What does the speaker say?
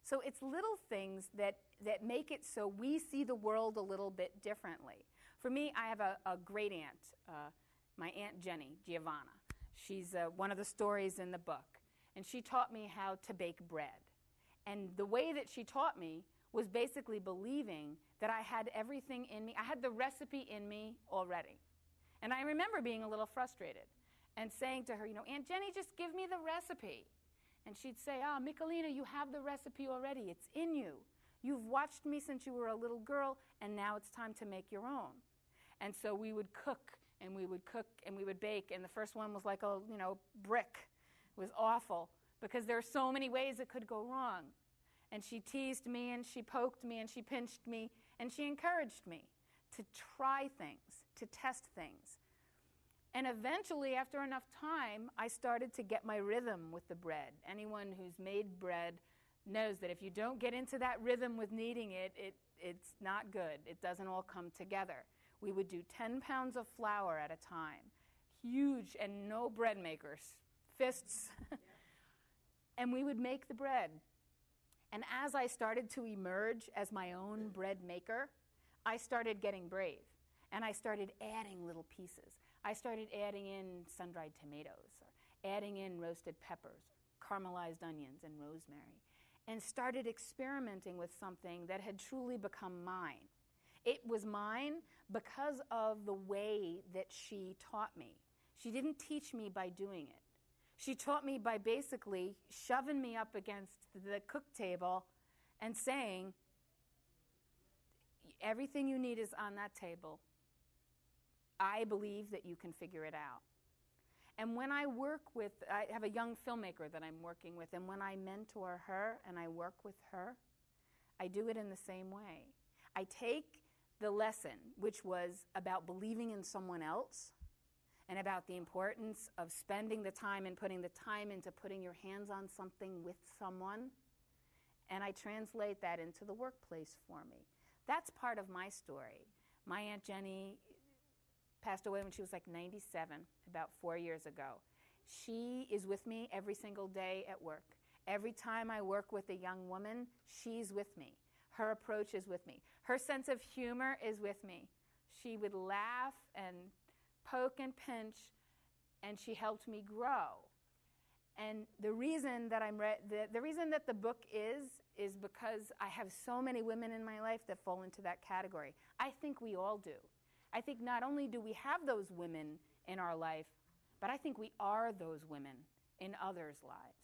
So it's little things that make it so we see the world a little bit differently. For me, I have a great aunt, my Aunt Jenny, Giovanna. She's one of the stories in the book. And she taught me how to bake bread. And the way that she taught me was basically believing that I had everything in me. I had the recipe in me already. And I remember being a little frustrated and saying to her, Aunt Jenny, just give me the recipe. And she'd say, Michelina, you have the recipe already. It's in you. You've watched me since you were a little girl, and now it's time to make your own. And so we would cook, and we would cook, and we would bake. And the first one was like a brick. It was awful because there are so many ways it could go wrong. And she teased me, and she poked me, and she pinched me, and she encouraged me to try things, to test things. And eventually, after enough time, I started to get my rhythm with the bread. Anyone who's made bread knows that if you don't get into that rhythm with kneading it, it's not good. It doesn't all come together. We would do 10 pounds of flour at a time. Huge, and no bread makers. Fists. And we would make the bread. And as I started to emerge as my own bread maker, I started getting brave. And I started adding little pieces. I started adding in sun-dried tomatoes, or adding in roasted peppers, or caramelized onions and rosemary, and started experimenting with something that had truly become mine. It was mine because of the way that she taught me. She didn't teach me by doing it. She taught me by basically shoving me up against the cook table and saying, everything you need is on that table. I believe that you can figure it out. And when I have a young filmmaker that I'm working with, and when I mentor her and I work with her, I do it in the same way. I take the lesson, which was about believing in someone else and about the importance of spending the time and putting the time into putting your hands on something with someone, and I translate that into the workplace for me. That's part of my story. My Aunt Jenny passed away when she was like 97, about 4 years ago. She is with me every single day at work. Every time I work with a young woman, she's with me. Her approach is with me. Her sense of humor is with me. She would laugh and poke and pinch, and she helped me grow. And the reason that the reason that the book is because I have so many women in my life that fall into that category. I think we all do. I think not only do we have those women in our life, but I think we are those women in others' lives.